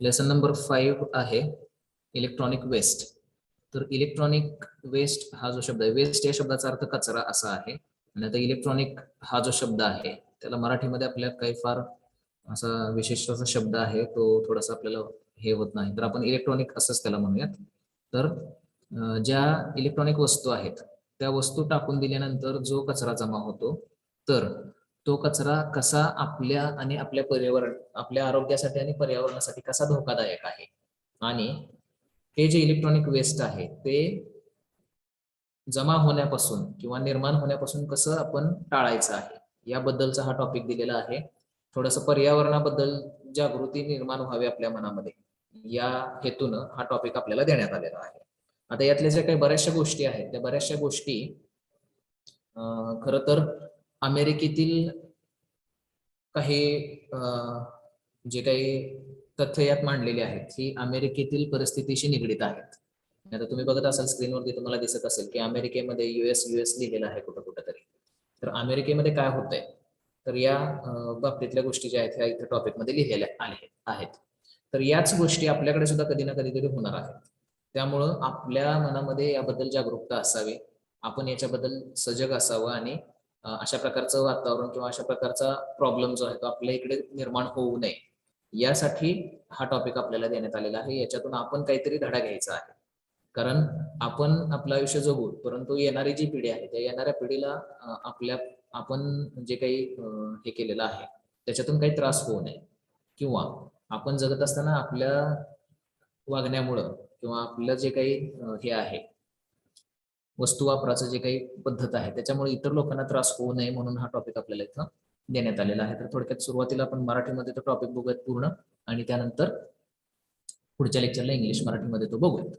Lesson number 5 आहे electronic waste. तर electronic waste हा जो शब्द आहे, वेस्ट या शब्दाचा अर्थ कचरा असा आहे. आणि आता इलेक्ट्रॉनिक हा जो शब्द आहे त्याला मराठीमध्ये आपल्या काही फार असा विशिष्ट असा शब्द आहे, तो थोडासा आपल्याला हे होत नाही, तर आपण इलेक्ट्रॉनिक असंच त्याला म्हणूयात. तर ज्या इलेक्ट्रॉनिक वस्तू आहेत त्या वस्तू टाकून दिल्यानंतर जो कचरा जमा होतो, तर तो कचरा कसा आपल्या आणि आपल्या पर्यावरण, आपल्या आरोग्यासाठी आणि पर्यावरणासाठी कसा धोकादायक आहे, आणि हे जे इलेक्ट्रॉनिक वेस्ट आहे ते जमा होण्यापासून किंवा निर्माण होण्यापासून कसं आपण टाळायचं आहे, याबद्दलचा हा टॉपिक दिलेला आहे. थोडंसं पर्यावरणाबद्दल जागृती निर्माण व्हावी आपल्या मनामध्ये, या हेतूनं हा टॉपिक आपल्याला देण्यात आलेला आहे. आता यातल्या ज्या काही बऱ्याचशा गोष्टी आहेत त्या बऱ्याचशा गोष्टी खरं तर अमेरिकेतील काही जे काही तथ्य यात मांडलेली आहेत ही अमेरिकेतील परिस्थितीशी निगडीत आहेत. आता तुम्ही बघत असाल स्क्रीनवरती तुम्हाला दिसत असेल की अमेरिकेमध्ये युएस लिहिलेलं आहे कुठं कुठं तरी. तर अमेरिकेमध्ये काय होतंय, तर या बाबतीतल्या गोष्टी ज्या आहेत ह्या इथे टॉपिकमध्ये लिहिलेल्या आहेत. तर याच गोष्टी आपल्याकडे सुद्धा कधी ना कधीतरी होणार आहेत. त्यामुळं आपल्या मनामध्ये याबद्दल जागरूकता असावी, आपण याच्याबद्दल सजग असावं, आणि अशा प्रकारचं वातावरण किंवा अशा प्रकारचा प्रॉब्लेम जो आहे तो आपल्या इकडे निर्माण होऊ नये, यासाठी हा टॉपिक आपल्याला देण्यात आलेला आहे. याच्यातून आपण काहीतरी धडा घ्यायचा आहे. कारण आपण आपलं आयुष्य जगू, परंतु येणारी जी पिढी आहे त्या येणाऱ्या पिढीला आपण जे काही हे केलेलं आहे त्याच्यातून काही त्रास होऊ नये, किंवा आपण जगत असताना आपल्या वागण्यामुळं किंवा आपलं जे काही हे आहे वस्तू वापराचं जे काही पद्धत आहे त्याच्यामुळे इतर लोकांना त्रास होऊ नये, म्हणून हा टॉपिक आपल्याला इथं देण्यात आलेला आहे. तर थोडक्यात सुरुवातीला आपण मराठीमध्ये तो टॉपिक बघूयात पूर्ण, आणि त्यानंतर पुढच्या लेक्चरला इंग्लिश मराठीमध्ये तो बघूयात.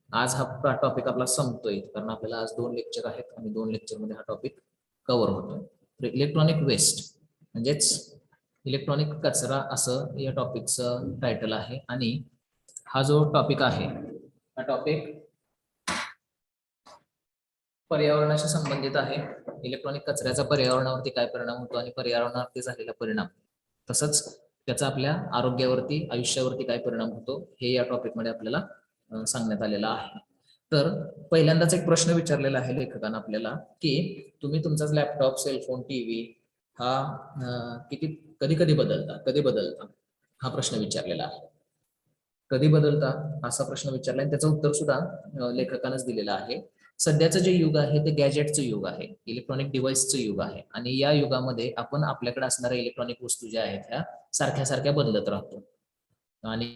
आज हा टॉपिक आपला संपतोय कारण आपल्याला आज 2 लेक्चर आहेत आणि 2 लेक्चरमध्ये हा टॉपिक कव्हर होतोय. तर इलेक्ट्रॉनिक वेस्ट म्हणजेच इलेक्ट्रॉनिक कचरा असं या टॉपिकचं टायटल आहे. आणि हा जो टॉपिक आहे हा टॉपिक पर्यावरणाशी संबंधित आहे. इलेक्ट्रॉनिक कचऱ्याचा पर्यावरणावरती काय परिणाम होतो आणि पर्यावरणावरती झालेला परिणाम, तसंच त्याचा आपल्या आरोग्यावरती, आयुष्यावरती काय परिणाम होतो हे या टॉपिकमध्ये आपल्याला सांगण्यात आलेलं आहे. तर पहिल्यांदाच एक प्रश्न विचारलेला आहे लेखकानं आपल्याला की तुम्ही तुमचाच लॅपटॉप, सेलफोन, टीव्ही हा कधी कधी बदलता हा प्रश्न विचारलेला आहे. कधी बदलता असा प्रश्न विचारला आणि त्याचं उत्तर सुद्धा लेखकानंच दिलेलं आहे. सध्याचं जे युग आहे ते गॅजेटचं युग आहे, इलेक्ट्रॉनिक डिव्हाइसचं युग आहे, आणि या युगामध्ये आपण आपल्याकडे असणाऱ्या इलेक्ट्रॉनिक वस्तू ज्या आहेत ह्या सारख्या सारख्या बदलत राहतो. आणि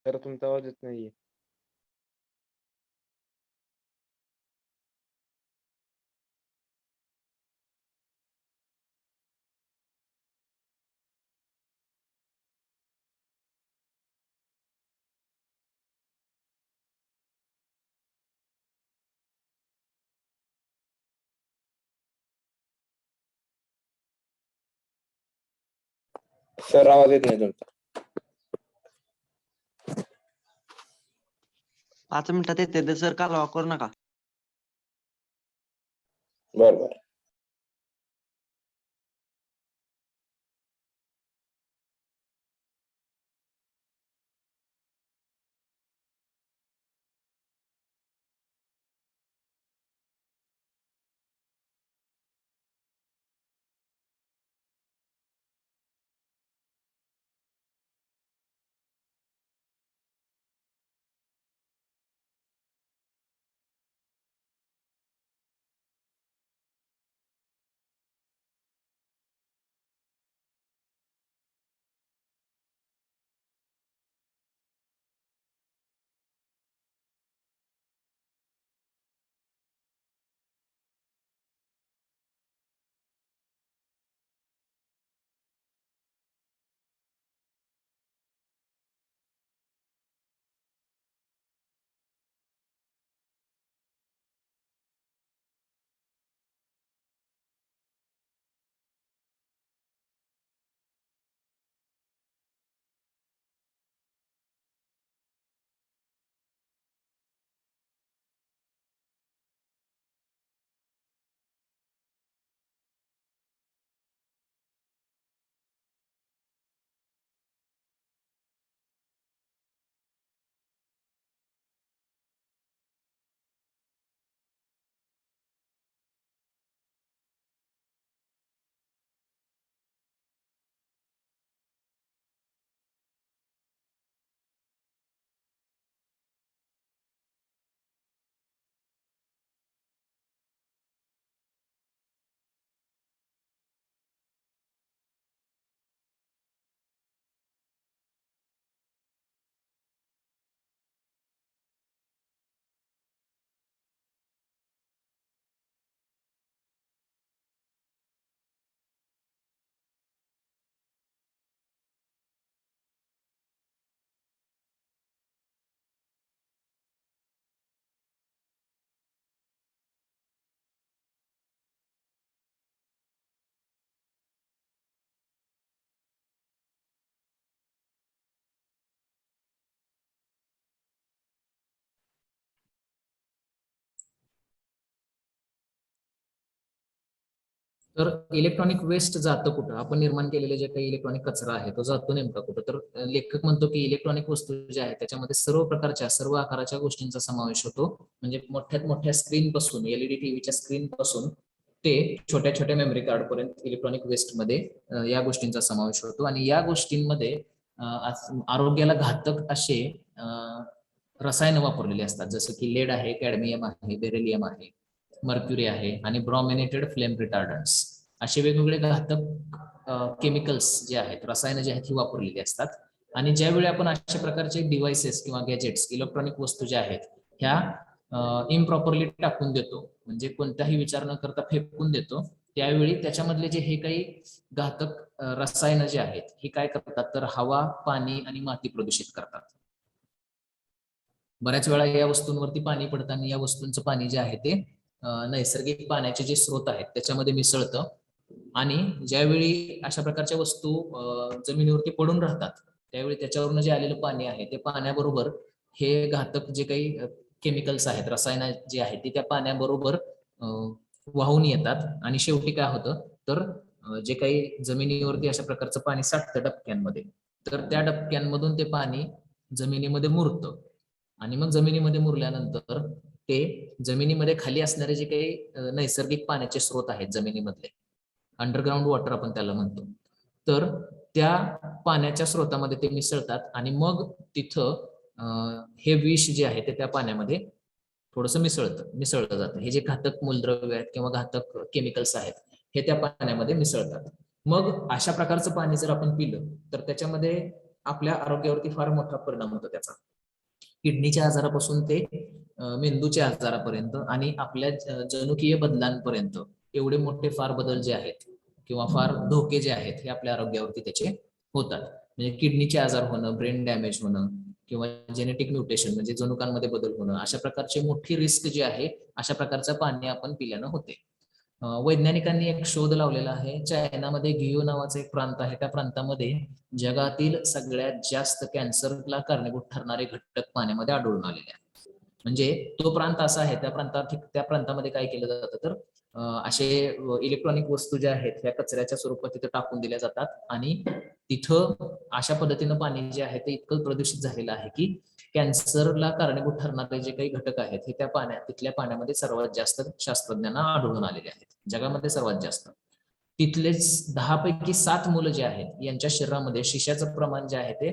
तर तुमचा आवाज येत नाहीये. सर आवाज येत नाही तुमचा. 5 मिनिटात येते तर सर कालवा करू नका. बरोबर. तर इलेक्ट्रॉनिक वेस्ट जातं कुठं? आपण निर्माण केलेले जे काही इलेक्ट्रॉनिक कचरा आहे तो जातो नेमका कुठं? तर लेखक म्हणतो की इलेक्ट्रॉनिक वस्तू ज्या आहेत त्याच्यामध्ये सर्व प्रकारच्या सर्व आकाराच्या गोष्टींचा समावेश होतो. म्हणजे मोठ्यात मोठ्या स्क्रीन पासून एलईडी टीव्हीच्या स्क्रीन पासून ते छोट्या छोट्या मेमरी कार्ड पर्यंत इलेक्ट्रॉनिक वेस्ट मध्ये या गोष्टींचा समावेश होतो. आणि या गोष्टींमध्ये आरोग्याला घातक असे रसायनं वापरलेली असतात, जसं की लेड आहे, कॅडमियम आहे, बेरिलियम आहे, मर्क्युरी आहे आणि ब्रॉमिनेटेड फ्लेम रिटार्डंट्स असे वेगवेगळे घातक केमिकल्स जे आहेत, रसायनं जे आहेत ही वापरलेली असतात. आणि ज्यावेळी आपण अशा प्रकारचे डिव्हाइसेस किंवा गॅजेट्स इलेक्ट्रॉनिक वस्तू ज्या आहेत ह्या इम्प्रॉपरली टाकून देतो, म्हणजे कोणताही विचार न करता फेकून देतो, त्यावेळी त्याच्यामधले जे हे काही घातक रसायनं जे आहेत हे काय करतात तर हवा, पाणी आणि माती प्रदूषित करतात. बऱ्याच वेळा या वस्तूंवरती पाणी पडताना या वस्तूंचं पाणी जे आहे ते नैसर्गिक पाण्याचे जे स्रोत आहेत त्याच्यामध्ये मिसळतं. आणि ज्यावेळी अशा प्रकारच्या वस्तू जमिनीवरती पडून राहतात त्यावेळी त्याच्यावरून जे आलेलं पाणी आहे ते पाण्याबरोबर हे घातक जे काही केमिकल्स आहेत, रसायन जे आहेत ते त्या पाण्याबरोबर वाहून येतात. आणि शेवटी काय होतं तर जे काही जमिनीवरती अशा प्रकारचं पाणी साठतं डबक्यांमध्ये, तर त्या डबक्यांमधून ते पाणी जमिनीमध्ये मुरतं. आणि मग जमिनीमध्ये मुरल्यानंतर ते जमिनीमध्ये खाली असणारे जे काही नैसर्गिक पाण्याचे स्रोत आहेत जमिनीमधले, अंडरग्राऊंड वॉटर आपण त्याला म्हणतो, तर त्या पाण्याच्या स्रोतामध्ये ते मिसळतात. आणि मग तिथं हे विष जे आहे ते त्या पाण्यामध्ये थोडंसं मिसळलं जातं. हे जे घातक मूलद्रव्य आहेत किंवा घातक केमिकल्स आहेत हे त्या पाण्यामध्ये मिसळतात. मग अशा प्रकारचं पाणी जर आपण पिलं तर त्याच्यामध्ये आपल्या आरोग्यावरती फार मोठा परिणाम होतो त्याचा. किडनीच्या आजारापासून ते मेंदूच्या आजारापर्यंत आणि आपल्या जनुकीय बदलांपर्यंत एवढे मोठे फार बदल जे आहेत किंवा फार धोके जे आहेत हे आपल्या आरोग्यावरती त्याचे होतात. म्हणजे किडनीचे आजार होणं, ब्रेन डॅमेज होणं किंवा जेनेटिक म्युटेशन म्हणजे जनुकांमध्ये बदल होणं, अशा प्रकारची मोठी रिस्क जी आहे अशा प्रकारचं पाणी आपण पिल्यानं होते. वैज्ञानिकांनी एक शोध लावलेला आहे. चायनामध्ये गियो नावाचा एक प्रांत आहे, त्या प्रांतामध्ये जगातील सगळ्यात जास्त कॅन्सरला कारणीभूत ठरणारे घटक पाण्यामध्ये आढळून आलेले आहेत. म्हणजे तो प्रांत असा आहे, त्या प्रांतामध्ये काय केलं जातं तर असे इलेक्ट्रॉनिक वस्तू ज्या आहेत त्या कचऱ्याच्या स्वरूपात तिथे टाकून दिल्या जातात. आणि तिथं अशा पद्धतीनं पाणी जे आहे ते इतकं प्रदूषित झालेलं आहे की कॅन्सरला कारणीभूत ठरणारे जे काही घटक आहेत हे त्या तिथल्या पाण्यामध्ये सर्वात जास्त शास्त्रज्ञांना आढळून आलेले आहेत, जगामध्ये सर्वात जास्त. तिथलेच 10 पैकी 7 मुलं जे आहेत यांच्या शरीरामध्ये शिशाचं प्रमाण जे आहे ते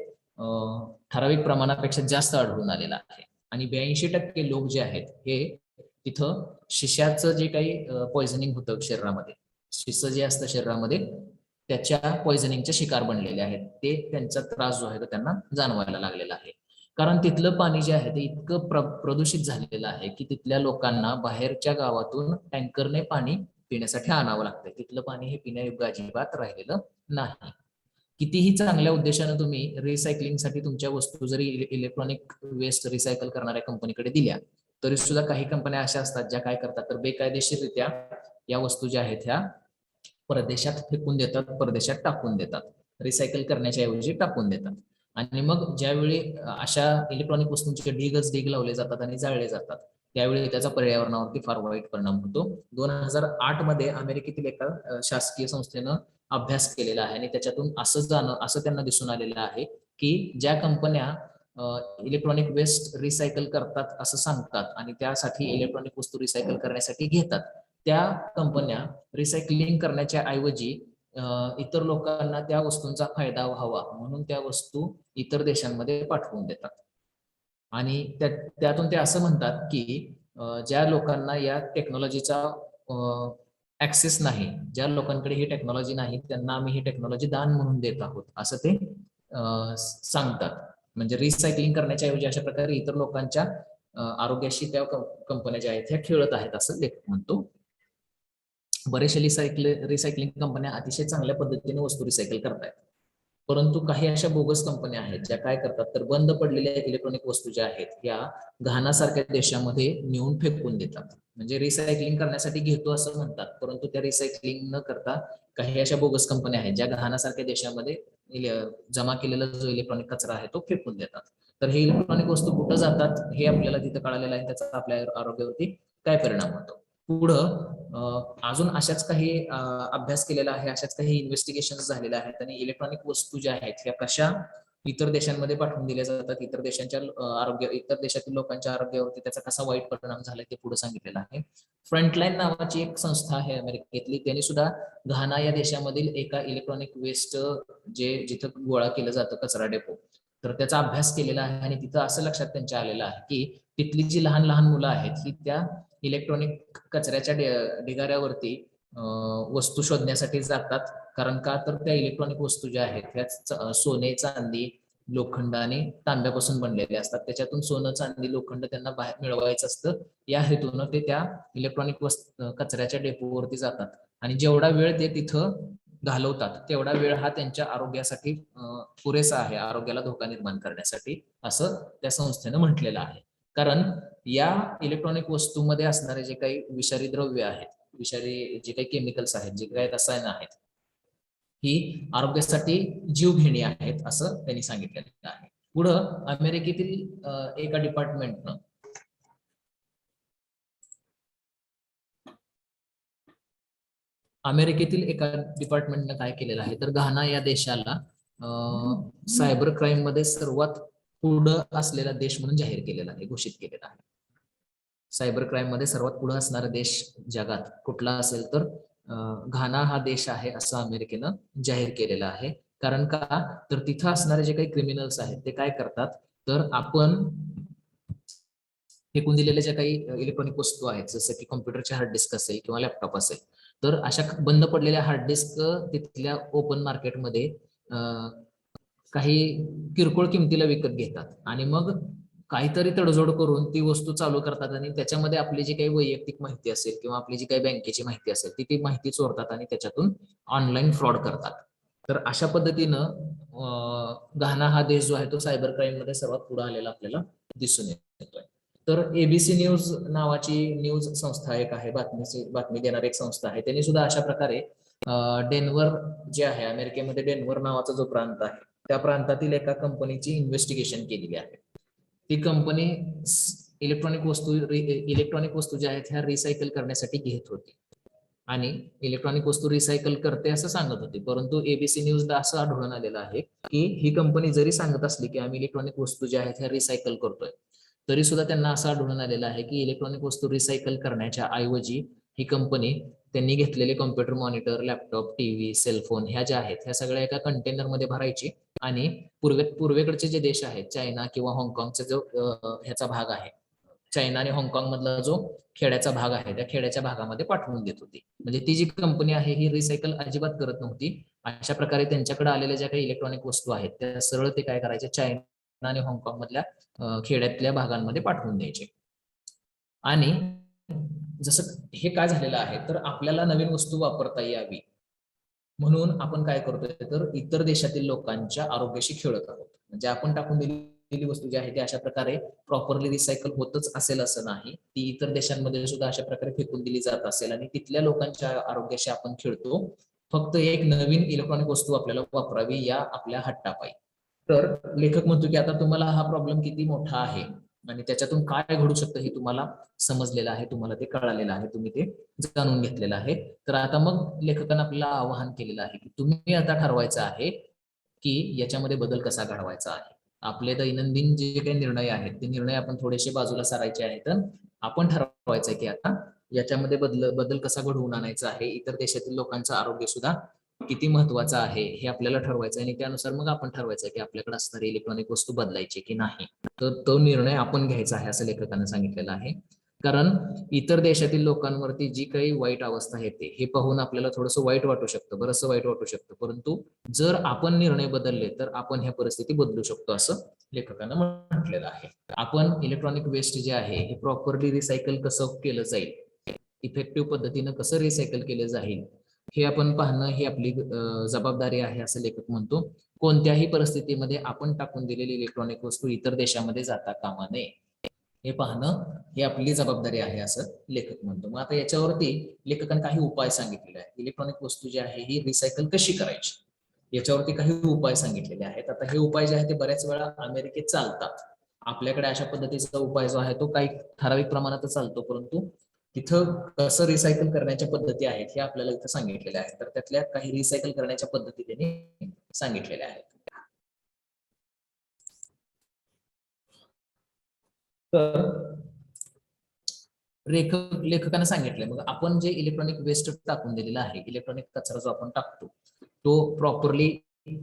ठराविक प्रमाणापेक्षा जास्त आढळून आलेलं आहे. आणि 82% लोक जे आहेत हे तिथं शिशाचं जे काही पॉइझनिंग होतं शरीरामध्ये, शिस जे असतं शरीरामध्ये त्याच्या पॉइझनिंगचे शिकार बनलेले आहेत. ते त्यांचा त्रास जो आहे तो त्यांना जाणवायला लागलेला आहे. कारण तिथलं पाणी जे आहे ते इतकं प्रदूषित झालेलं आहे की तिथल्या लोकांना बाहेरच्या गावातून टँकरने पाणी पिण्यासाठी आणावं लागतंय. तिथलं पाणी हे पिण्यायोग्य अजिबात राहिलेलं नाही. कितीही चांगल्या उद्देशानं तुम्ही रिसायकलिंगसाठी तुमच्या वस्तू जरी इलेक्ट्रॉनिक वेस्ट रिसायकल करणाऱ्या कंपनीकडे दिल्या तरी सुद्धा काही कंपन्या अशा असतात ज्या काय करतात तर बेकायदेशीररित्या या वस्तू ज्या आहेत ह्या परदेशात फेकून देतात, परदेशात टाकून देतात, रिसायकल करण्याच्या ऐवजी टाकून देतात. आणि मग ज्यावेळी अशा इलेक्ट्रॉनिक वस्तूंचे ढीग लावले जातात आणि जाळले जातात त्यावेळी त्याचा पर्यावरणावरती फार वाईट परिणाम होतो. 2008 मध्ये अमेरिकेतील एका शासकीय संस्थेनं अभ्यास केलेला आहे आणि त्याच्यातून असं त्यांना दिसून आलेलं आहे की ज्या कंपन्या इलेक्ट्रॉनिक वेस्ट रिसायकल करतात असं सांगतात आणि त्यासाठी इलेक्ट्रॉनिक वस्तू रिसायकल करण्यासाठी घेतात, त्या कंपन्या रिसायकलिंग करण्याच्या ऐवजी इतर लोकांना त्या वस्तूंचा फायदा व्हावा म्हणून त्या वस्तू इतर देशांमध्ये पाठवून देतात. आणि त्यातून ते असं म्हणतात की ज्या लोकांना या टेक्नॉलॉजीचा ऍक्सेस नाही, ज्या लोकांकडे ही टेक्नॉलॉजी नाही त्यांना आम्ही ही टेक्नॉलॉजी दान म्हणून देत आहोत असं ते सांगतात. म्हणजे रिसायकलिंग करण्याच्या ऐवजी अशा प्रकारे इतर लोकांच्या आरोग्याशी त्या कंपन्या ज्या आहेत त्या खेळत आहेत असं लेखक म्हणतो. बरेचशे रिसायकलिंग कंपन्या अतिशय चांगल्या पद्धतीने वस्तू रिसायकल करतायत, परंतु काही अशा बोगस कंपन्या आहेत ज्या काय करतात तर बंद पडलेल्या इलेक्ट्रॉनिक वस्तू ज्या आहेत या घानासारख्या देशामध्ये नेऊन फेकून देतात. म्हणजे रिसायकलिंग करण्यासाठी घेतो असं म्हणतात, परंतु त्या रिसायकलिंग न करता काही अशा बोगस कंपन्या आहेत ज्या घानासारख्या देशामध्ये जमा केलेला जो इलेक्ट्रॉनिक कचरा आहे तो फेकून देतात. तर हे इलेक्ट्रॉनिक वस्तू कुठं जातात हे आपल्याला तिथं कळालेलं आहे, त्याचा आपल्या आरोग्यावरती काय परिणाम होतो. पुढं अजून अशाच काही अभ्यास केलेला आहे, अशाच काही इन्व्हेस्टिगेशन झालेल्या आहेत आणि इलेक्ट्रॉनिक वस्तू ज्या आहेत ह्या कशा इतर देशांमध्ये पाठवून दिल्या जातात, इतर देशांच्या इतर देशातील लोकांच्या आरोग्यावरती त्याचा कसा वाईट परिणाम झाला ते पुढे सांगितलेलं आहे. फ्रंटलाईन नावाची एक संस्था आहे अमेरिकेतली, त्यांनी सुद्धा घाना या देशामधील एका इलेक्ट्रॉनिक वेस्ट जे जिथं गोळा केलं जातं कचरा डेपो, तर त्याचा अभ्यास केलेला आहे आणि तिथं असं लक्षात त्यांच्या आलेलं आहे की तिथली जी लहान लहान मुलं आहेत ही त्या इलेक्ट्रॉनिक कचऱ्याच्या ढिगाऱ्यावरती वस्तू शोधण्यासाठी जातात. कारण का तर त्या इलेक्ट्रॉनिक वस्तू ज्या आहेत त्या सोने, चांदी, लोखंड आणि तांब्यापासून बनलेले असतात. त्याच्यातून सोनं, चांदी, लोखंड त्यांना बाहेर मिळवायचं असतं. या हेतूनं ते त्या इलेक्ट्रॉनिक कचऱ्याच्या डेपोवरती जातात आणि जेवढा वेळ ते तिथं घालवतात तेवढा वेळ हा त्यांच्या आरोग्यासाठी पुरेसा आहे, आरोग्याला धोका निर्माण करण्यासाठी, असं त्या संस्थेनं म्हटलेलं आहे. कारण या इलेक्ट्रॉनिक वस्तूमध्ये असणारे जे काही विषारी द्रव्य आहेत, विषारी जे काही केमिकल्स आहेत, जे काही रसायनं आहेत, ही आरोग्यासाठी जीवघेणी आहेत असं त्यांनी सांगितलेलं आहे. पुढं अमेरिकेतील एका डिपार्टमेंटनं काय केलेलं आहे तर घाना या देशाला सायबर क्राईम मध्ये सर्वात पुढं असलेला देश म्हणून जाहीर केलेला आहे, घोषित केलेला आहे. सायबर क्राईम मध्ये सर्वात पुढे असणारा देश जगात कुठला असेल तर घाना हा देश आहे असं अमेरिकेनं जाहीर केलेलं आहे. कारण का तर तिथं असणारे जे काही क्रिमिनल्स आहेत ते काय करतात तर आपण फेकून दिलेल्या ज्या काही इलेक्ट्रॉनिक वस्तू आहेत जसं की कॉम्प्युटरचे हार्ड डिस्क असेल किंवा लॅपटॉप असेल, तर अशा बंद पडलेल्या हार्ड डिस्क तिथल्या ओपन मार्केटमध्ये काही किरकोळ किमतीला विकत घेतात आणि मग काहीतरी तडजोड करून ती वस्तू चालू करतात आणि त्याच्यामध्ये आपली जी काही वैयक्तिक माहिती असेल किंवा आपली जी काही बँकेची माहिती असेल ती माहिती चोरतात आणि त्याच्यातून ऑनलाईन फ्रॉड करतात. तर अशा पद्धतीनं घाना हा देश जो आहे तो सायबर क्राईम मध्ये सर्वात पुढे आलेला आपल्याला दिसून येतोय. तर एबीसी न्यूज नावाची न्यूज संस्था एक आहे, बातमी देणारी एक संस्था आहे, त्यांनी सुद्धा अशा प्रकारे डेन्व्हर जे आहे अमेरिकेमध्ये डेन्व्हर नावाचा जो प्रांत आहे त्या प्रांतातील एका कंपनीची इन्व्हेस्टिगेशन केलेली आहे. ती कंपनी इलेक्ट्रॉनिक वस्तू ज्या आहेत ह्या रिसायकल करण्यासाठी घेत होती आणि इलेक्ट्रॉनिक वस्तू रिसायकल करते असं सांगत होती. परंतु एबीसी न्यूजला असं आढळून आलेलं आहे की ही कंपनी जरी सांगत असली की आम्ही इलेक्ट्रॉनिक वस्तू ज्या आहेत ह्या रिसायकल करतोय, तरी सुद्धा त्यांना असं आढळून आलेलं आहे की इलेक्ट्रॉनिक वस्तू रिसायकल करण्याच्या ऐवजी ही कंपनी त्यांनी घेतलेले computer, monitor, laptop, TV, cellphone ह्या ज्या आहेत ह्या सगळ्या एका कंटेनरमध्ये भरायची आणि पूर्वेकडचे जे देश आहेत चायना किंवा हाँगकाँगचा जो ह्याचा भाग आहे, चायना आणि हाँगकाँग मधला जो खेड्याचा भाग आहे त्या खेड्याच्या भागामध्ये पाठवून देत होती. म्हणजे ती जी कंपनी आहे ही रिसायकल अजिबात करत नव्हती. अशा प्रकारे त्यांच्याकडे आलेल्या ज्या काही इलेक्ट्रॉनिक वस्तू आहेत त्या सरळ ते काय करायचे चायना आणि हाँगकाँग मधल्या खेड्यातल्या भागांमध्ये पाठवून द्यायचे. आणि जसं हे काय झालेलं आहे तर आपल्याला नवीन वस्तू वापरता यावी म्हणून आपण काय करतोय तर इतर देशातील लोकांच्या आरोग्याशी खेळत आहोत. म्हणजे आपण टाकून दिलेली वस्तू जी आहे ती अशा प्रकारे प्रॉपरली रिसायकल होतच असेल असं नाही, ती इतर देशांमध्ये सुद्धा अशा प्रकारे फेकून दिली जात असेल आणि तिथल्या लोकांच्या आरोग्याशी आपण खेळतो फक्त एक नवीन इलेक्ट्रॉनिक वस्तू आपल्याला वापरावी या आपल्या हट्टापायी. तर लेखक म्हणतो की आता तुम्हाला हा प्रॉब्लेम किती मोठा आहे आणि त्याच्यातून काय घडू शकतं हे तुम्हाला समजलेलं आहे, तुम्हाला ते कळालेलं आहे, तुम्ही ते जाणून घेतलेलं आहे. तर आता मग लेखकानं आपल्याला आवाहन केलेलं आहे की तुम्ही आता ठरवायचं आहे की याच्यामध्ये बदल कसा घडवायचा आहे. आपले दैनंदिन जे काही निर्णय आहेत ते निर्णय आपण थोडेसे बाजूला सारायचे आहेत. आपण ठरवायचं आहे की आता याच्यामध्ये बदल कसा घडवून आणायचा आहे, इतर देशातील लोकांचं आरोग्य सुद्धा किती महत्वाचं आहे हे आपल्याला ठरवायचं आहे आणि त्यानुसार मग आपण ठरवायचं की आपल्याकडे असणारी इलेक्ट्रॉनिक वस्तू बदलायची की नाही. तर तो निर्णय आपण घ्यायचा आहे असं लेखकानं सांगितलेलं आहे. कारण इतर देशातील लोकांवरती जी काही वाईट अवस्था येते हे पाहून आपल्याला थोडंसं वाईट वाटू शकतं, बरंचसं वाईट वाटू शकतं, परंतु जर आपण निर्णय बदलले तर आपण ह्या परिस्थिती बदलू शकतो असं लेखकानं म्हटलेलं आहे. आपण इलेक्ट्रॉनिक वेस्ट जे आहे हे प्रॉपरली रिसायकल कसं केलं जाईल, इफेक्टिव्ह पद्धतीनं कसं रिसायकल केलं जाईल हे आपण पाहणं ही आपली जबाबदारी आहे असं लेखक म्हणतो. कोणत्याही परिस्थितीमध्ये आपण टाकून दिलेली इलेक्ट्रॉनिक वस्तू इतर देशामध्ये जाता कामा नये हे पाहणं ही आपली जबाबदारी आहे असं लेखक म्हणतो. मग आता याच्यावरती लेखकाने काही उपाय सांगितलेले आहेत. इलेक्ट्रॉनिक वस्तू जी आहे ही रिसायकल कशी करायची याच्यावरती काही उपाय सांगितलेले आहेत. आता हे उपाय जे आहेत ते बऱ्याच वेळा अमेरिकेत चालतात. आपल्याकडे अशा पद्धतीचा उपाय जो आहे तो काही ठराविक प्रमाणात चालतो, परंतु तिथं कसं रिसायकल करण्याच्या पद्धती आहेत हे आपल्याला इथं सांगितलेल्या आहेत. तर त्यातल्या काही रिसायकल करण्याच्या पद्धती त्यांनी सांगितलेल्या आहेत. तर लेखकाने सांगितलंय मग आपण जे इलेक्ट्रॉनिक वेस्ट टाकून दिलेला आहे, इलेक्ट्रॉनिक कचरा जो आपण टाकतो तो प्रॉपरली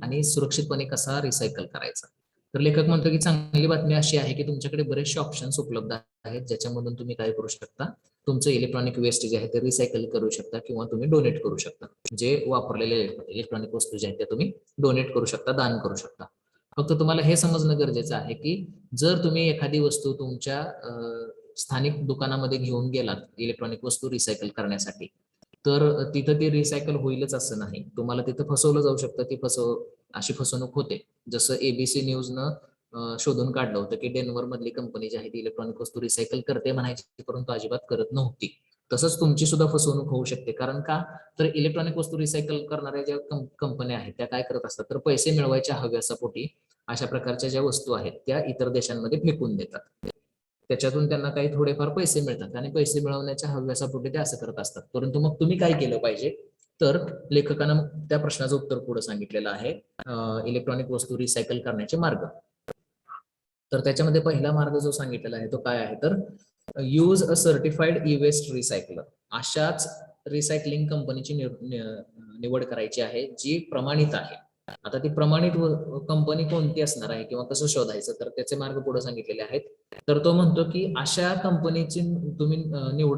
आणि सुरक्षितपणे कसा रिसायकल करायचा. तर लेखक म्हणतो की चांगली बातमी अशी आहे की तुमच्याकडे बरेचसे ऑप्शन्स उपलब्ध आहेत ज्याच्यामधून तुम्ही काय करू शकता, तुमचं इलेक्ट्रॉनिक वेस्ट जे आहे ते रिसायकल करू शकता किंवा तुम्ही डोनेट करू शकता. जे वापरलेले इलेक्ट्रॉनिक वस्तू जे आहेत त्या तुम्ही डोनेट करू शकता, दान करू शकता. फक्त तुम्हाला हे समजणं गरजेचं आहे की जर तुम्ही एखादी वस्तू तुमच्या स्थानिक दुकानामध्ये घेऊन गेलात इलेक्ट्रॉनिक वस्तू रिसायकल करण्यासाठी, तर तिथं ते रिसायकल होईलच असं नाही. तुम्हाला तिथं फसवलं जाऊ शकतं. ती अशी फसवणूक होते. जसं एबीसी न्यूजनं शोधून काढलं होतं की डेन्व्हर मधली कंपनी जी आहे ती इलेक्ट्रॉनिक वस्तू रिसायकल करते म्हणायची, परंतु अजिबात करत नव्हती. तसंच तुमची सुद्धा फसवणूक होऊ शकते. कारण का, तर इलेक्ट्रॉनिक वस्तू रिसायकल करणाऱ्या ज्या कंपन्या आहेत त्या काय करत असतात, तर पैसे मिळवायच्या हव्यासापोटी अशा प्रकारच्या ज्या वस्तू आहेत त्या इतर देशांमध्ये फेकून देतात. त्याच्यातून त्यांना काही थोडेफार पैसे मिळतात आणि पैसे मिळवण्याच्या हव्यासापोटी ते असं करत असतात. परंतु मग तुम्ही काय केलं पाहिजे, तर लेखकानं त्या प्रश्नाचं उत्तर पुढे सांगितलेलं आहे, इलेक्ट्रॉनिक वस्तू रिसायकल करण्याचे मार्ग. तर त्याच्यामध्ये पहिला मार्ग जो सांगितलेला आहे तो काय आहे, तर use a certified e waste recycler. अशाच रिसायकलिंग कंपनीची निवड करायची आहे जी प्रमाणित आहे. आता ती प्रमाणित कंपनी कोणती असणार आहे किंवा कसं शोधायचं, तर त्याचे मार्ग पुढे सांगितलेले आहेत. तर तो म्हणतो की अशा कंपनीची तुम्ही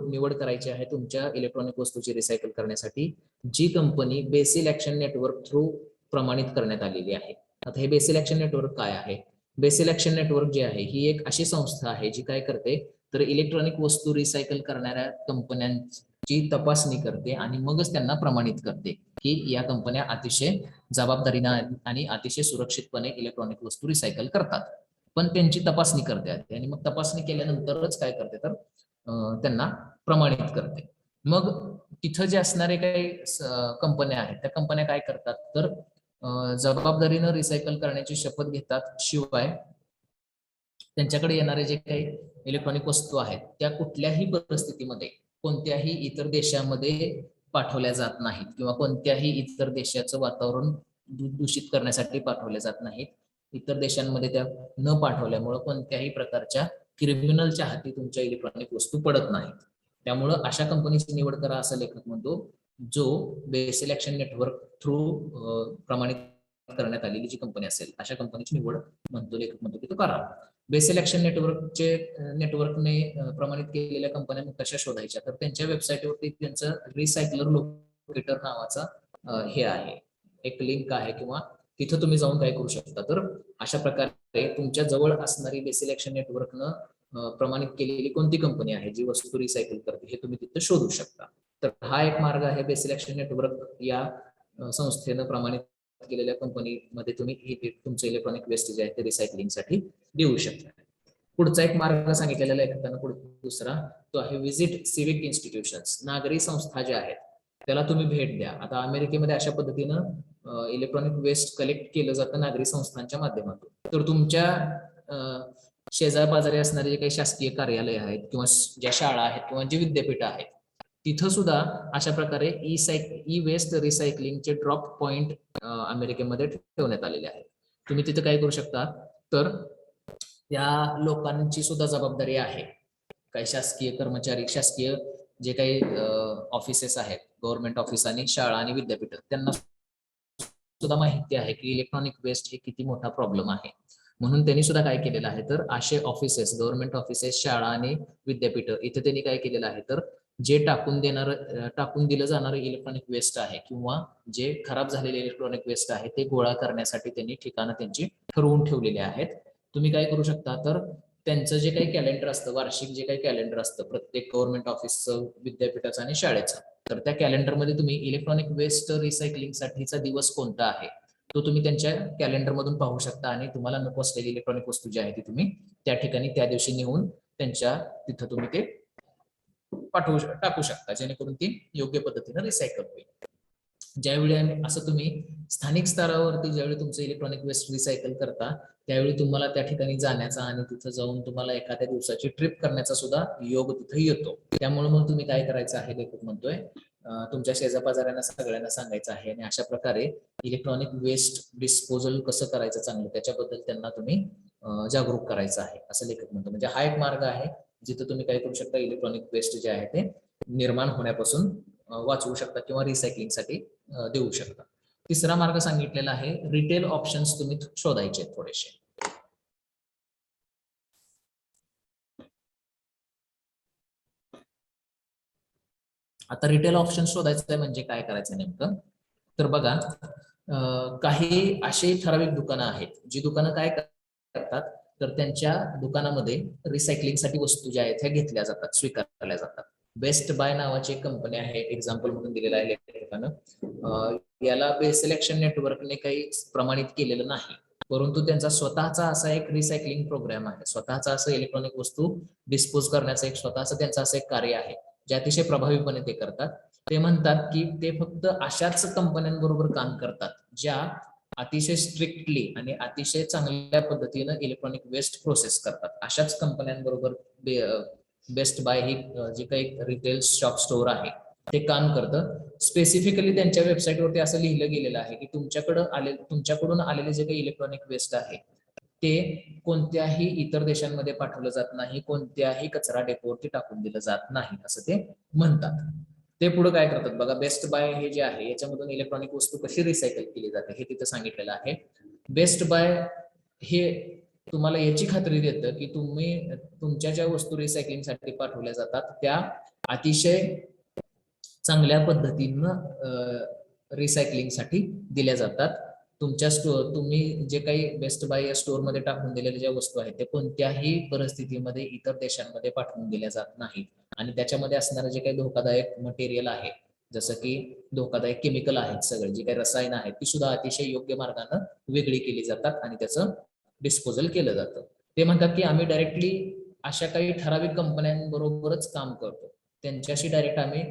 निवड करायची आहे तुमच्या इलेक्ट्रॉनिक वस्तूची रिसायकल करण्यासाठी जी company Basel Action Network through प्रमाणित करण्यात आलेली आहे. आता हे बेसिल ऍक्शन नेटवर्क काय आहे? बेसिल ऍक्शन नेटवर्क जी आहे ही एक अशी संस्था आहे जी काय करते, तर इलेक्ट्रॉनिक वस्तू रिसायकल करणाऱ्या कंपन्यांची तपासणी करते आणि मगच त्यांना प्रमाणित करते की या कंपन्या अतिशय जबाबदारीनं आणि अतिशय सुरक्षितपणे इलेक्ट्रॉनिक वस्तू रिसायकल करतात. पण त्यांची तपासणी करते आणि मग तपासणी केल्यानंतरच काय करते, तर त्यांना प्रमाणित करते. मग तिथं जे असणारे काही कंपन्या आहेत त्या कंपन्या काय करतात, तर जबाबदारीनं रिसायकल करण्याची शपथ घेतात. शिवाय त्यांच्याकडे येणारे जे काही इलेक्ट्रॉनिक वस्तू आहेत त्या कुठल्याही परिस्थितीमध्ये कोणत्याही इतर देशामध्ये पाठवल्या जात नाहीत किंवा कोणत्याही इतर देशाचं वातावरण दूषित करण्यासाठी पाठवल्या जात नाहीत. इतर देशांमध्ये त्या न पाठवल्यामुळे कोणत्याही प्रकारच्या क्रिमिनलच्या हाती तुमच्या इलेक्ट्रॉनिक वस्तू पडत नाहीत. त्यामुळं अशा कंपनीची निवड करा असं लेखक म्हणतो, जो बेसिल ऍक्शन नेटवर्क थ्रू प्रमाणित करण्यात आलेली जी कंपनी असेल अशा कंपनीची निवड म्हणतो लेखक म्हणतो की तो करा. बेसिल ऍक्शन नेटवर्कने प्रमाणित केलेल्या कंपन्या कशा शोधायच्या, तर त्यांच्या वेबसाईटवरती त्यांचं रिसायकलर लोकेटर नावाचा हे आहे, एक लिंक आहे किंवा तिथं तुम्ही जाऊन काय करू शकता, तर अशा प्रकारे तुमच्या जवळ असणारी बेसिल ऍक्शन नेटवर्कनं प्रमाणित केलेली कोणती कंपनी आहे जी वस्तू रिसायकल करते हे तुम्ही तिथं शोधू शकता. तर हा एक मार्ग आहे. बेसिल ऍक्शन नेटवर्क या संस्थेनं प्रमाणित केलेल्या कंपनीमध्ये तुम्ही तुमचं इलेक्ट्रॉनिक वेस्ट जे आहे ते रिसायकलिंगसाठी देऊ शकता. पुढचा एक मार्ग सांगितलेला लेखकानं दुसरा तो आहे व्हिजिट सिव्हिक इन्स्टिट्यूशन्स. नागरी संस्था ज्या आहेत त्याला तुम्ही भेट द्या. आता अमेरिकेमध्ये अशा पद्धतीनं इलेक्ट्रॉनिक वेस्ट कलेक्ट केलं जातं नागरी संस्थांच्या माध्यमातून. तर तुमच्या शेजार पाजारी असणारे जे काही शासकीय कार्यालय आहेत किंवा ज्या शाळा आहेत किंवा जी विद्यापीठ आहेत तिथं सुद्धा अशा प्रकारे ई वेस्ट रिसायकलिंगचे ड्रॉप पॉइंट अमेरिकेमध्ये ठेवण्यात आलेले आहेत. तुम्ही तिथं काय करू शकता, तर त्या लोकांची सुद्धा जबाबदारी आहे. काही शासकीय कर्मचारी, शासकीय जे काही ऑफिसेस आहेत, गव्हर्नमेंट ऑफिस आणि शाळा आणि विद्यापीठ, त्यांना सुद्धा माहिती आहे की इलेक्ट्रॉनिक वेस्ट हे किती मोठा प्रॉब्लेम आहे. म्हणून त्यांनी सुद्धा काय केलेलं आहे, तर असे ऑफिसेस, गव्हर्नमेंट ऑफिसेस, शाळा आणि विद्यापीठ इथे त्यांनी काय केलेलं आहे, तर जे टाकून दिलं जाणारं इलेक्ट्रॉनिक वेस्ट आहे किंवा जे खराब झालेले इलेक्ट्रॉनिक वेस्ट आहे ते गोळा करण्यासाठी त्यांनी ठिकाणं त्यांची ठरवून ठेवलेली आहेत. तुम्ही काय करू शकता, तर त्यांचं जे काही कॅलेंडर असतं, वार्षिक जे काही कॅलेंडर असतं प्रत्येक गव्हर्नमेंट ऑफिसचं, विद्यापीठाचं आणि शाळेचं, तर त्या कॅलेंडरमध्ये तुम्ही इलेक्ट्रॉनिक वेस्ट रिसायकलिंग साठीचा दिवस कोणता आहे तो तुम्ही त्यांच्या कॅलेंडर मधून पाहू शकता आणि तुम्हाला नको असलेली इलेक्ट्रॉनिक वस्तू जी आहे ती तुम्ही त्या ठिकाणी त्या दिवशी नेऊन त्यांच्या तिथं तुम्ही ते टाकू शकता, जेणेकरून ती योग्य पद्धतीने रिसायकल होईल. ज्यावेळी असं तुम्ही स्थानिक स्तरावरती ज्यावेळी तुमचं इलेक्ट्रॉनिक वेस्ट रिसायकल करता त्यावेळी तुम्हाला त्या ठिकाणी जाण्याचा आणि तिथं जाऊन तुम्हाला एखाद्या दिवसाची ट्रिप करण्याचा सुद्धा योग तिथे येतो. त्यामुळे मग तुम्ही काय करायचं आहे लेखक म्हणतोय तुमच्या शेजापाजाऱ्यांना सगळ्यांना सांगायचं आहे आणि अशा प्रकारे इलेक्ट्रॉनिक वेस्ट डिस्पोजल कसं करायचं चांगलं त्याच्याबद्दल त्यांना तुम्ही जागरूक करायचं आहे असं लेखक म्हणतो. म्हणजे हा एक मार्ग आहे जिथे तुम्ही काय करू शकता इलेक्ट्रॉनिक वेस्ट जे आहे ते निर्माण होण्यापासून वाचवू शकता किंवा रिसायकलिंगसाठी देऊ शकता. तिसरा मार्ग सांगितलेला आहे रिटेल ऑप्शन्स तुम्ही शोधायचे थोडेसे. आता रिटेल ऑप्शन शोधायचं म्हणजे काय करायचं नेमकं तर बघा काही अशी ठराविक दुकानं आहेत जी दुकानं काय करतात तर त्यांच्या दुकानामध्ये रिसायकलिंगसाठी वस्तू ज्या आहेत ह्या घेतल्या जातात स्वीकारल्या जातात. बेस्ट बाय नावाची एक कंपनी आहे एक्झाम्पल म्हणून दिलेला आहे लेखकानं. याला बेस्ट सिलेक्शन नेटवर्कने काही प्रमाणित केलेलं नाही परंतु त्यांचा स्वतःचा असा एक रिसायकलिंग प्रोग्राम आहे. स्वतःचा असं इलेक्ट्रॉनिक वस्तू डिस्पोज करण्याचं एक स्वतःचं त्यांचं असं एक कार्य आहे जे अतिशय प्रभावीपणे ते करतात. ते म्हणतात की ते फक्त अशाच कंपन्यांबरोबर काम करतात ज्या अतिशय स्ट्रिक्टली आणि अतिशय चांगल्या पद्धतीनं इलेक्ट्रॉनिक वेस्ट प्रोसेस करतात. अशाच कंपन्यांबरोबर बेस्ट बाय ही जे काही रिटेल शॉप स्टोअर आहे ते काम करतं. स्पेसिफिकली त्यांच्या वेबसाईटवरती असं लिहिलं गेलेलं आहे की तुमच्याकडून आलेले जे काही इलेक्ट्रॉनिक वेस्ट आहे ते कोणत्याही इतर देशांमध्ये पाठवलं जात नाही, कोणत्याही कचरा डेपोवरती टाकून दिलं जात नाही असं ते म्हणतात. ते पुढे काय करतात बघा बेस्ट बाय हे जे आहे याच्यामधून इलेक्ट्रॉनिक वस्तू कशी रिसायकल केली जाते हे तिथं सांगितलेलं आहे. बेस्ट बाय हे तुम्हाला याची खात्री देतं की तुम्ही तुमच्या ज्या वस्तू रिसायकलिंगसाठी पाठवल्या जातात त्या अतिशय चांगल्या पद्धतीनं रिसायकलिंगसाठी दिल्या जातात. तुम्ही जे काही बेस्ट बाय या स्टोअर मध्ये टाकून दिलेल्या ज्या वस्तू आहेत ते कोणत्याही परिस्थितीमध्ये इतर देशांमध्ये पाठवून दिल्या जात नाहीत आणि त्याच्यामध्ये असणारं जे काही धोकादायक मटेरियल आहे जसं की धोकादायक केमिकल आहेत सगळे जे काही रसायन आहेत ती सुद्धा अतिशय योग्य मार्गाने वेगळी केली जातात आणि त्याचं डिस्पोजल केलं जातं. ते म्हणतात की आम्ही डायरेक्टली अशा काही ठराविक कंपन्यांबरोबरच काम करतो, त्यांच्याशी डायरेक्ट आम्ही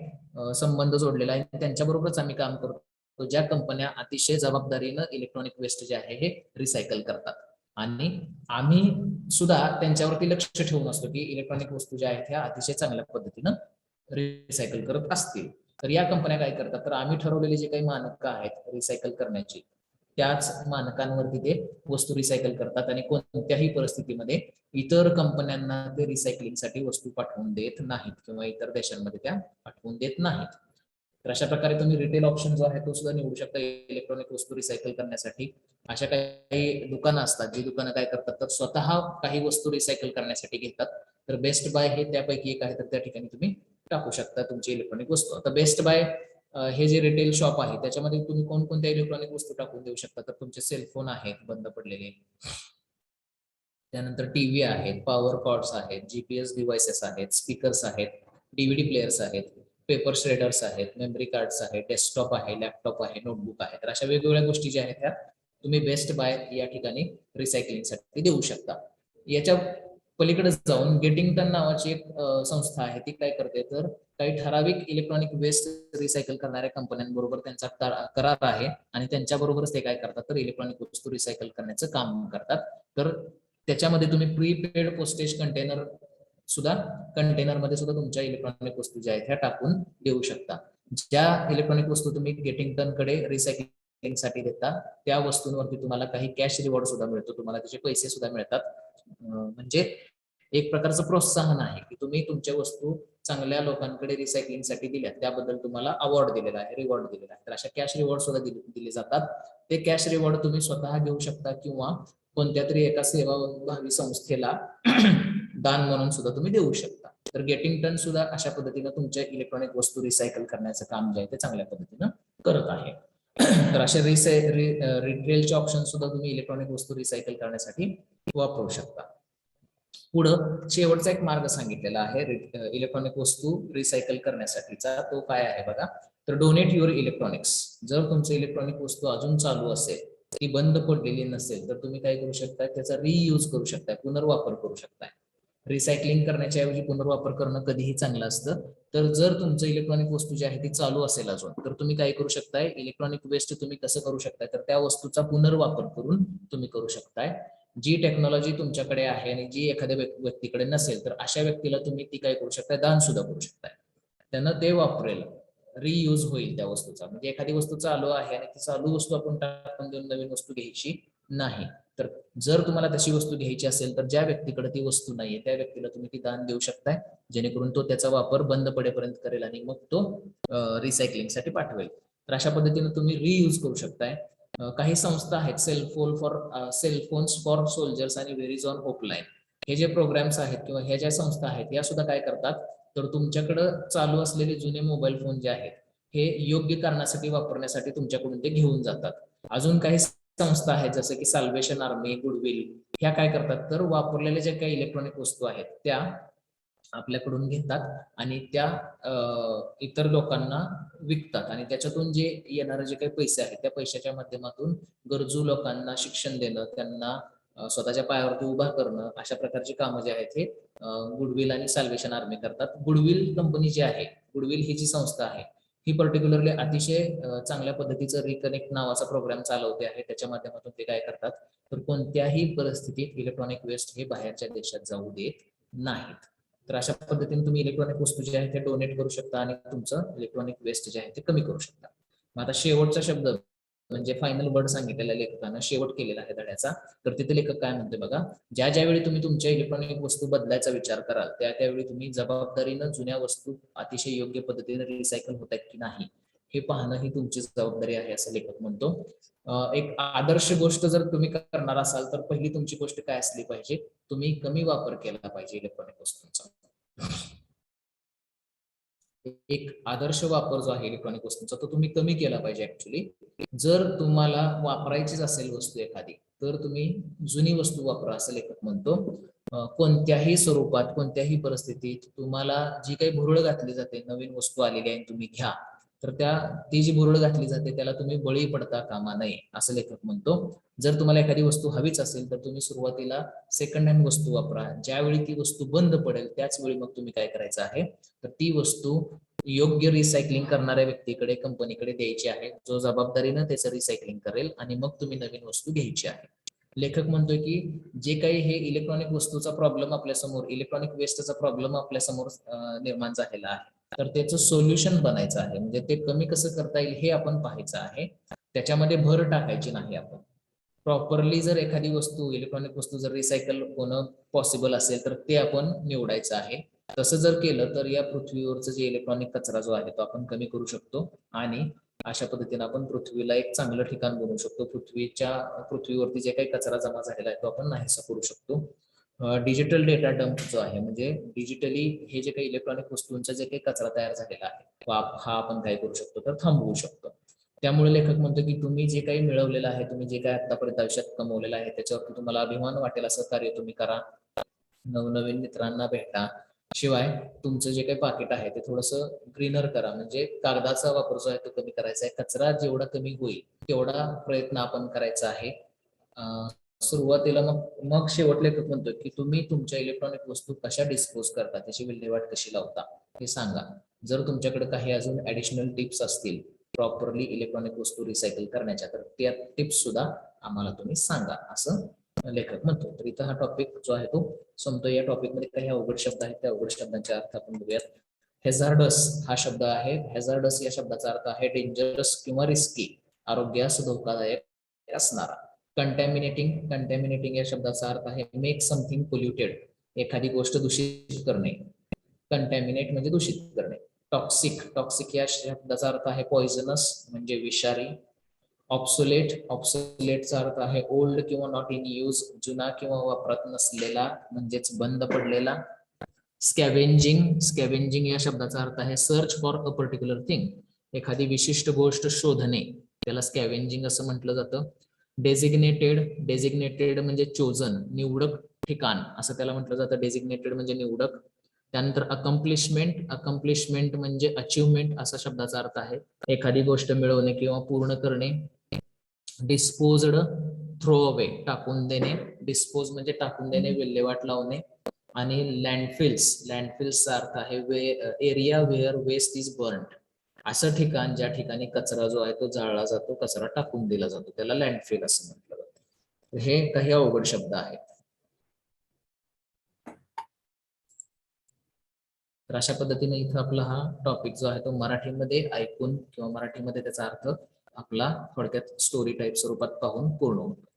संबंध जोडलेला आहे, त्यांच्याबरोबरच आम्ही काम करतो ज्या कंपन्या अतिशय जबाबदारीनं इलेक्ट्रॉनिक वेस्ट जे आहे हे रिसायकल करतात. आणि आम्ही सुद्धा त्यांच्यावरती लक्ष ठेवून असतो की इलेक्ट्रॉनिक वस्तू ज्या आहेत ह्या अतिशय चांगल्या पद्धतीनं रिसायकल करत असतील. तर या कंपन्या काय करतात तर आम्ही ठरवलेले जे काही मानकं आहेत रिसायकल करण्याची त्याच मानकांवरती ते वस्तू रिसायकल करतात आणि कोणत्याही परिस्थितीमध्ये इतर कंपन्यांना ते रिसायकलिंगसाठी वस्तू पाठवून देत नाहीत किंवा इतर देशांमध्ये त्या पाठवून देत नाहीत. तर अशा प्रकारे तुम्ही रिटेल ऑप्शन जो आहे तो सुद्धा निवडू शकता इलेक्ट्रॉनिक वस्तू रिसायकल करण्यासाठी. अशा काही दुकानं असतात जी दुकानं काय करतात तर स्वतः काही वस्तू रिसायकल करण्यासाठी घेतात. तर बेस्ट बाय हे त्यापैकी एक आहे तर त्या ठिकाणी तुम्ही टाकू शकता तुमची इलेक्ट्रॉनिक वस्तू. आता बेस्ट बाय हे जे रिटेल शॉप आहे त्याच्यामध्ये तुम्ही कोणकोणत्या इलेक्ट्रॉनिक वस्तू टाकून देऊ शकता तर तुमचे सेलफोन आहेत बंद पडलेले, त्यानंतर टीव्ही आहेत, पॉवर कॉर्ड्स आहेत, जीपीएस डिव्हाइसेस आहेत, स्पीकर्स आहेत, डीव्हीडी प्लेयर्स आहेत, पेपर श्रेडर्स आहेत, मेमरी कार्ड्स आहेत, डेस्कटॉप आहे, लॅपटॉप आहे, नोटबुक आहे. तर अशा वेगवेगळ्या गोष्टी ज्या आहेत त्या तुम्ही बेस्ट बाय या ठिकाणी रिसायकलिंगसाठी देऊ शकता. याच्या पलीकडे जाऊन गेटिंग्टन नावाची एक संस्था आहे ती काय करते तर काही ठराविक इलेक्ट्रॉनिक वेस्ट रिसायकल करणाऱ्या कंपन्यांबरोबर त्यांचा करार आहे आणि त्यांच्याबरोबरच ते काय करतात तर इलेक्ट्रॉनिक वस्तू रिसायकल करण्याचं काम करतात. तर त्याच्यामध्ये तुम्ही प्रीपेड पोस्टेज कंटेनरमध्ये सुद्धा तुमच्या इलेक्ट्रॉनिक वस्तू ज्या आहेत ह्या टाकून देऊ शकता. ज्या इलेक्ट्रॉनिक वस्तू तुम्ही गेटिंग्टनकडे रिसायकलिंगसाठी देता त्या वस्तूंवरती तुम्हाला काही कॅश रिवॉर्ड सुद्धा मिळतो, तुम्हाला त्याचे पैसे सुद्धा मिळतात. म्हणजे एक प्रकारचं प्रोत्साहन आहे की तुम्ही तुमच्या वस्तू चांगल्या लोकांकडे रिसायकलिंगसाठी दिल्या त्याबद्दल तुम्हाला अवॉर्ड दिलेला आहे, रिवॉर्ड दिलेला आहे. तर अशा कॅश रिवॉर्ड सुद्धा दिले जातात. ते कॅश रिवॉर्ड तुम्ही स्वतः घेऊ शकता किंवा कोणत्या तरी एका सेवाभावी संस्थेला दान म्हणून सुद्धा तुम्ही देऊ शकता. तर गेटिंग्टन सुद्धा अशा पद्धतीनं तुमच्या इलेक्ट्रॉनिक वस्तू रिसायकल करण्याचं काम जे आहे ते चांगल्या पद्धतीनं करत आहे. तर असे रिटेलचे ऑप्शन सुद्धा तुम्ही इलेक्ट्रॉनिक वस्तू रिसायकल करण्यासाठी वापरू शकता. पुढं शेवटचा एक मार्ग सांगितलेला आहे इलेक्ट्रॉनिक वस्तू रिसायकल करण्यासाठीचा. तो काय आहे बघा तर डोनेट युअर इलेक्ट्रॉनिक्स. जर तुमचं इलेक्ट्रॉनिक वस्तू अजून चालू असेल, ती बंद पडलेली नसेल तर तुम्ही काय करू शकता त्याचा रियूज करू शकता, पुनर्वापर करू शकता. रिसायकलिंग करण्याच्या ऐवजी पुनर्वापर करणं कधीही चांगलं असतं. तर जर तुमचं इलेक्ट्रॉनिक वस्तू जी आहे ती चालू असेल अजून, तर तुम्ही काय करू शकताय, इलेक्ट्रॉनिक वेस्ट तुम्ही कसं करू शकताय, तर त्या वस्तूचा पुनर्वापर करून तुम्ही करू शकताय. जी टेक्नॉलॉजी तुमच्याकडे आहे आणि जी एखाद्या व्यक्तीकडे नसेल, तर अशा व्यक्तीला तुम्ही ती काय करू शकताय, दान सुद्धा करू शकताय. त्यांना ते वापरेल, रियूज होईल त्या वस्तूचा. म्हणजे एखादी वस्तू चालू आहे आणि ती चालू वस्तू आपण टाकून देऊन नवीन वस्तू घ्यायची नाही. तर जर तुम्हाला तशी वस्तू घ्यायची असेल, तर ज्या व्यक्तीकडे ती वस्तू नाहीये त्या व्यक्तीला तुम्ही ती दान देऊ शकताय, जेणेकरून तो त्याचा वापर बंद पडेपर्यंत करेल आणि मग तो रिसायकलिंगसाठी पाठवेल. तर अशा पद्धतीने तुम्ही रियूज करू शकताय. काही संस्था आहेत, सेलफोन्स फॉर सोल्जर्स आणि व्हेरिझॉन होपलाईन, हे जे प्रोग्राम्स आहेत किंवा ह्या ज्या संस्था आहेत, या सुद्धा काय करतात, तर तुमच्याकडं चालू असलेले जुने मोबाईल फोन जे आहेत हे योग्य कारणासाठी वापरण्यासाठी तुमच्याकडून ते घेऊन जातात. अजून काही संस्था आहेत जसं की साल्वेशन आर्मी, गुडविल, ह्या काय करतात, तर वापरलेल्या ज्या काही इलेक्ट्रॉनिक वस्तू आहेत त्या आपल्याकडून घेतात आणि त्या इतर लोकांना विकतात आणि त्याच्यातून जे येणारे जे काही पैसे आहेत त्या पैशाच्या माध्यमातून गरजू लोकांना शिक्षण देणं, त्यांना स्वतःच्या पायावरती उभा करणं, अशा प्रकारची कामं जे आहेत हे गुडविल आणि साल्वेशन आर्मी करतात. गुडविल कंपनी जी आहे, गुडविल ही जी संस्था आहे ही पर्टिक्युलरली अतिशय चांगल्या पद्धतीचं रिकनेक्ट नावाचा प्रोग्राम चालवते आहे. त्याच्या माध्यमातून ते काय करतात, तर कोणत्याही परिस्थितीत इलेक्ट्रॉनिक वेस्ट हे बाहेरच्या देशात जाऊ देत नाहीत. तर अशा पद्धतीने तुम्ही इलेक्ट्रॉनिक वस्तू जे आहेत ते डोनेट करू शकता आणि तुमचं इलेक्ट्रॉनिक वेस्ट जे आहे ते कमी करू शकता. मग आता शेवटचा शब्द म्हणजे फायनल वर्ड सांगितलेला लेखकानं शेवट केलेला आहे धड्याचा. तर तिथे लेखक काय म्हणते बघा, ज्यावेळी तुम्ही तुमच्या इलेक्ट्रॉनिक वस्तू बदलायचा विचार कराल त्यावेळी तुम्ही जबाबदारीनं जुन्या वस्तू अतिशय योग्य पद्धतीने रिसायकल होत आहेत की नाही हे पाहणं ही तुमची जबाबदारी आहे, असं लेखक म्हणतो. एक आदर्श गोष्ट जर तुम्ही करणार असाल तर पहिली तुमची गोष्ट काय असली पाहिजे, तुम्ही कमी वापर केला पाहिजे इलेक्ट्रॉनिक वस्तूंचा. एक आदर्श वापर जो आहे इलेक्ट्रॉनिक वस्तूंचा तो तुम्ही कमी केला पाहिजे. ऍक्च्युली जर तुम्हाला वापरायचीच असेल वस्तू एखादी तर तुम्ही जुनी वस्तू वापरा, असं लेखक म्हणतो. कोणत्याही स्वरूपात कोणत्याही परिस्थितीत तुम्हाला जी काही भुरळ घातली जाते, नवीन वस्तू आलेली आहे तुम्ही घ्या, तर ती जी भुरळ घातली जाते त्याला तुम्ही बळी पडता कामा नये, असं लेखक म्हणतो. जर तुम्हाला एखादी वस्तू हवीच असेल तर तुम्ही सुरुवातीला सेकंड हँड वस्तू वापरा. ज्यावेळी ती वस्तू बंद पडेल त्याच वेळी मग तुम्ही काय करायचं आहे, तर ती वस्तू योग्य रिसायकलिंग करणाऱ्या व्यक्तीकडे, कंपनीकडे द्यायची आहे, जो जबाबदारीनं त्याचं रिसायकलिंग करेल आणि मग तुम्ही नवीन वस्तू घ्यायची आहे. लेखक म्हणतोय की जे काही हे इलेक्ट्रॉनिक वस्तूचा प्रॉब्लेम आपल्यासमोर, इलेक्ट्रॉनिक वेस्टचा प्रॉब्लेम आपल्यासमोर निर्माण झालेला आहे, तर त्याचं सोल्युशन बनायचं आहे. म्हणजे ते कमी कसं करता येईल हे आपण पाहायचं आहे, त्याच्यामध्ये भर टाकायची नाही. आपण प्रॉपरली जर एखादी वस्तू, इलेक्ट्रॉनिक वस्तू जर रिसायकल होणं पॉसिबल असेल तर ते आपण निवडायचं आहे. तसं जर केलं तर या पृथ्वीवरचं जे इलेक्ट्रॉनिक कचरा जो आहे तो आपण कमी करू शकतो आणि अशा पद्धतीने आपण पृथ्वीला एक चांगलं ठिकाण बनवू शकतो. पृथ्वीवरती जे काही कचरा जमा झालेला आहे तो आपण नाहीसा करू शकतो. डिजिटल डेटा डंप जो आहे, म्हणजे डिजिटली हे जे काही इलेक्ट्रॉनिक वस्तूंचा जे काही कचरा तयार झालेला आहे हा आपण काय करू शकतो, तर थांबवू शकतो. त्यामुळे लेखक म्हणतो की तुम्ही जे काही मिळवलेलं आहे, तुम्ही जे काही आतापर्यंत आयुष्यात कमवलेलं आहे त्याच्यावरती तुम्हाला अभिमान वाटेल असं कार्य तुम्ही करा. नवनवीन मित्रांना भेटा. शिवाय तुमचं जे काही पाकिट आहे ते थोडंसं ग्रीनर करा, म्हणजे कागदाचा वापर जो आहे तो कमी करायचा आहे. कचरा जेवढा कमी होईल तेवढा प्रयत्न आपण करायचा आहे. सुरुवातीला मग शेवट लेखक म्हणतोय की तुम्ही तुमच्या इलेक्ट्रॉनिक वस्तू कशा डिस्पोज करता, त्याची विल्हेवाट कशी लावता हे सांगा. जर तुमच्याकडे काही अजून ऍडिशनल टिप्स असतील प्रॉपरली इलेक्ट्रॉनिक वस्तू रिसायकल करण्याच्या, तर त्या टिप्स सुद्धा आम्हाला तुम्ही सांगा, असं लेखक म्हणतो. तर इथं हा टॉपिक जो आहे तो संपतो. या टॉपिक मध्ये काही अवघड शब्द आहेत, त्या अवघड शब्दांचे अर्थ आपण बघूयात. हेझार्डस हा शब्द आहे. हेझार्डस या शब्दाचा अर्थ आहे डेंजरस किंवा रिस्की, आरोग्यास धोकादायक असणारा. कंटॅमिनेटिंग या शब्दाचा अर्थ आहे मेक समथिंग पोल्युटेड, एखादी गोष्ट दूषित करणे. कंटॅमिनेट म्हणजे दूषित करणे. टॉक्सिक या शब्दाचा अर्थ आहे पॉइझनस म्हणजे विषारी. ऑब्सोलेटचा अर्थ आहे ओल्ड किंवा नॉट इन यूज, जुना किंवा वापरात नसलेला म्हणजेच बंद पडलेला. स्कॅव्हेंजिंग या शब्दाचा अर्थ आहे search for a particular thing, एखादी विशिष्ट गोष्ट शोधणे, त्याला स्कॅव्हेंजिंग असं म्हटलं जातं. डेझिग्नेटेड म्हणजे चोजन, निवडक ठिकाण असं त्याला म्हटलं जातं. डेझिग्नेटेड म्हणजे निवडक. त्यानंतर अकम्प्लिशमेंट म्हणजे अचिव्हमेंट असा शब्दाचा अर्थ आहे एखादी गोष्ट मिळवणे किंवा पूर्ण करणे. डिस्पोज्ड, थ्रो अवे टाकून देणे. डिस्पोज म्हणजे टाकून देणे, विल्हेवाट लावणे. आणि लँडफिल्सचा अर्थ आहे area where waste is burned. असं ठिकाण ज्या ठिकाणी कचरा जो आहे तो जाळला जातो, कचरा टाकून दिला जातो, त्याला लँडफिल असं म्हटलं जातं. हे काही अवघड शब्द आहेत. तर अशा पद्धतीने इथं आपला हा टॉपिक जो आहे तो मराठीमध्ये ऐकून किंवा मराठीमध्ये त्याचा अर्थ आपला थोडक्यात स्टोरी टाईप स्वरूपात पाहून पूर्ण होतो.